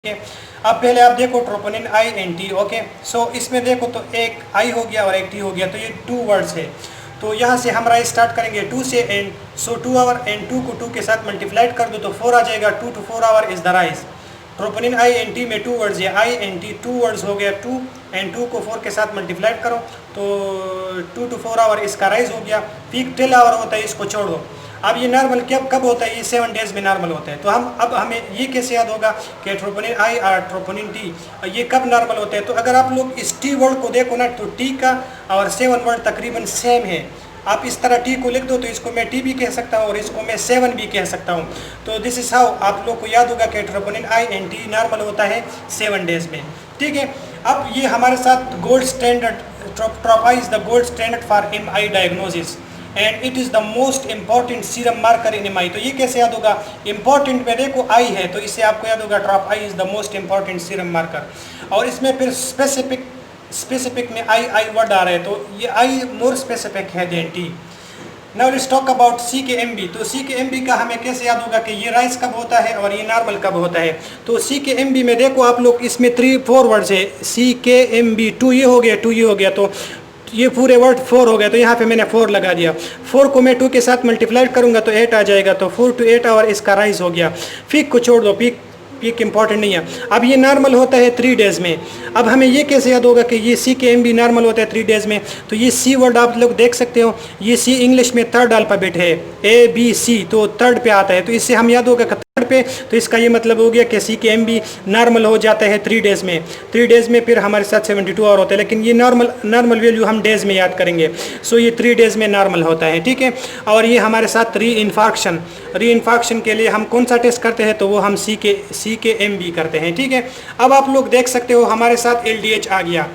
है। अब पहले आप देखो troponin I and T. Okay, so इसमें देखो तो एक आई हो गया और एक टी हो गया, तो ये टू वर्ड्स है। तो यहाँ से हम राइज स्टार्ट करेंगे टू से एन। सो 2 आवर एन 2 को 2 के साथ मल्टीप्लाइड कर दो तो 4 आ जाएगा। 2 to 4 hour is the rise. Troponin I and T में टू वर्ड्स है, I and T two words हो गया। 2 एंड 2 को 4 के साथ मल्टीप्लाइड करो तो 2 to 4 आवर इसका राइज हो गया। पीक 10 आवर होता है, इसको छोड़ दो। अब ये नॉर्मल कब होता है? ये 7 डेज में नॉर्मल होता है। तो हमें ये कैसे याद होगा कि ट्रोपोनिन आई और ट्रोपोनिन टी ये कब नॉर्मल होते हैं? तो अगर आप लोग इस टी वर्ड को देखो ना, तो टी का और 7 वर्ड तकरीबन सेम है। आप इस तरह टी को लिख दो तो इसको मैं टी भी कह सकता हूँ और इसको मैं 7 भी कह सकता हूँ। तो दिस इज हाउ आप लोग को याद होगा कि troponin I and T normal होता है 7 डेज में। ठीक है, अब ये हमारे साथ गोल्ड स्टैंडर्ड ट्रोपा is the gold standard for MI diagnosis and it is the most important serum marker in MI. तो ये कैसे याद होगा? इंपॉर्टेंट में देखो आई है, तो इससे आपको याद होगा trop I is the most important serum marker. और इसमें फिर स्पेसिफिक में आई वर्ड आ रहे हैं, तो ये आई मोर स्पेसिफिक है than T. Now let's talk about C K M B. तो सी के एम बी का हमें कैसे याद होगा कि ये राइज कब होता है और ये नॉर्मल कब होता है? तो सी के एम बी में देखो आप लोग, इसमें 3-4 वर्ड्स है। सी के एम बी 2 ये हो गया, 2 ये हो गया, तो ये पूरे वर्ड 4 हो गया। तो यहाँ पे मैंने 4 लगा दिया। 4 को मैं 2 के साथ मल्टीप्लाइड करूँगा तो 8 आ जाएगा। तो 4 to 8 आवर इसका राइज हो गया। पीक को छोड़ दो, पीक इंपॉर्टेंट नहीं है। अब ये नॉर्मल होता है 3 डेज में। अब हमें ये कैसे याद होगा कि ये सी के एम बी नॉर्मल होता है 3 डेज में? तो ये सी वर्ड आप लोग देख सकते हो, ये सी इंग्लिश में थर्ड अल्फ़ाबेट है, ए बी सी, तो थर्ड पे आता है। तो इससे हम याद होगा कि थर्ड पे, तो इसका ये मतलब हो गया कि सी के एम बी नॉर्मल हो जाता है 3 डेज में। 3 डेज में फिर हमारे साथ 72 आवर होता है, लेकिन ये नॉर्मल वैल्यू हम डेज में याद करेंगे। सो ये 3 डेज में नॉर्मल होता है। ठीक है, और ये हमारे साथ री इन्फार्क्शन के लिए हम कौन सा टेस्ट करते हैं? तो वो हम सी के एम बी करते हैं। ठीक है, अब आप लोग देख सकते हो हमारे साथ LDH आ गया।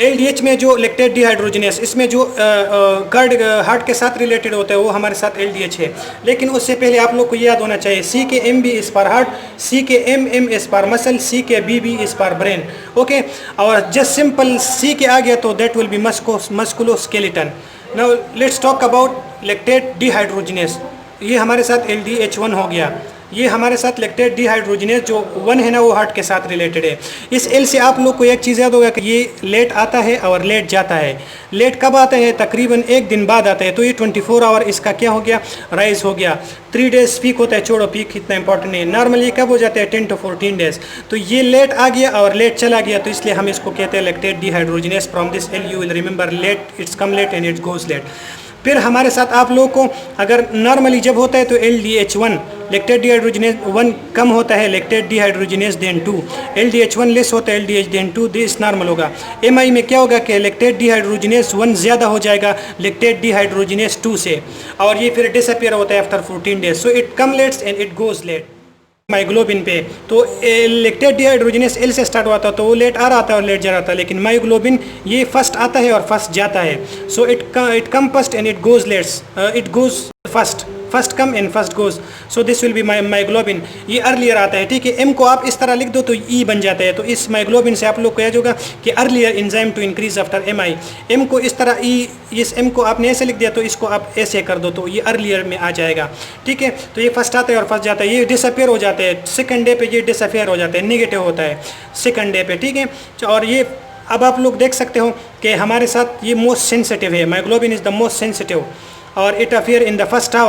LDH में जो लैक्टेट डिहाइड्रोजनेस, इसमें जो कर्ड हार्ट के साथ रिलेटेड होता है वो हमारे साथ LDH है। लेकिन उससे पहले आप लोग को याद होना चाहिए सी के एम बी इस पर हार्ट, सी के एम इस पर मसल, सी के बी इस पर ब्रेन। ओके, और जस्ट सिंपल सी के आ गया तो that will be musculoskeleton. Now let's talk about lactate dehydrogenase. ये हमारे साथ LDH1 हो गया। ये हमारे साथ लैक्टेट डिहाइड्रोजनेस जो 1 है ना, वो हार्ट के साथ रिलेटेड है। इस एल से आप लोग को एक चीज़ याद होगा कि ये लेट आता है और लेट जाता है। लेट कब आता है? तकरीबन 1 दिन बाद आता है। तो ये 24 आवर इसका क्या हो गया? राइज हो गया। 3 डेज पीक होता है, छोड़ो पीक इतना इंपॉर्टेंट नहीं है। नॉर्मली कब हो जाता है? 10 to 14 डेज। तो ये लेट आ गया और लेट चला गया, तो इसलिए हम इसको कहते हैं lactate dehydrogenase. From this L you will remember late, it's come late and it's goes late. फिर हमारे साथ आप लोगों को अगर नॉर्मली जब होता है तो LDH1 लैक्टेट डिहाइड्रोजनेस 1 कम होता है, lactate dehydrogenase then 2। LDH1 less होता है, LDH देन 2, दिस नॉर्मल होगा। MI में क्या होगा कि लैक्टेट डिहाइड्रोजनेस 1 ज़्यादा हो जाएगा लैक्टेट डिहाइड्रोजनेस 2 से, और ये फिर डिसअपियर होता है after 14 days. So it come lets and it goes late. Myoglobin पे तो लैक्टेट डिहाइड्रोजनेस एल से स्टार्ट हुआ था, तो वो लेट आ रहा था और लेट जा रहा था, लेकिन माइग्लोबिन ये फर्स्ट आता है और फर्स्ट जाता है। सो it come first and it goes let's, it goes first come and first goes. So this will be myoglobin. ये अर्लियर आता है। ठीक है, एम को आप इस तरह लिख दो तो ई बन जाता है। तो इस माइग्लोबिन से आप लोग को याद होगा कि earlier enzyme to increase after MI। M को इस तरह ई, इस एम को आपने ऐसे लिख दिया तो इसको आप ऐसे कर दो तो ये अर्लियर में आ जाएगा। ठीक है, तो ये फर्स्ट आता है और फर्स्ट जाता है। ये डिसअपियर हो जाते हैं सेकंड डे पे, ये डिसअपियर हो जाते हैं, नेगेटिव होता है सेकंड डे पे। ठीक है, और ये अब आप लोग देख सकते हो कि हमारे साथ ये मोस्ट सेंसिटिव है। Myoglobin is the most sensitive और it appear in the first our.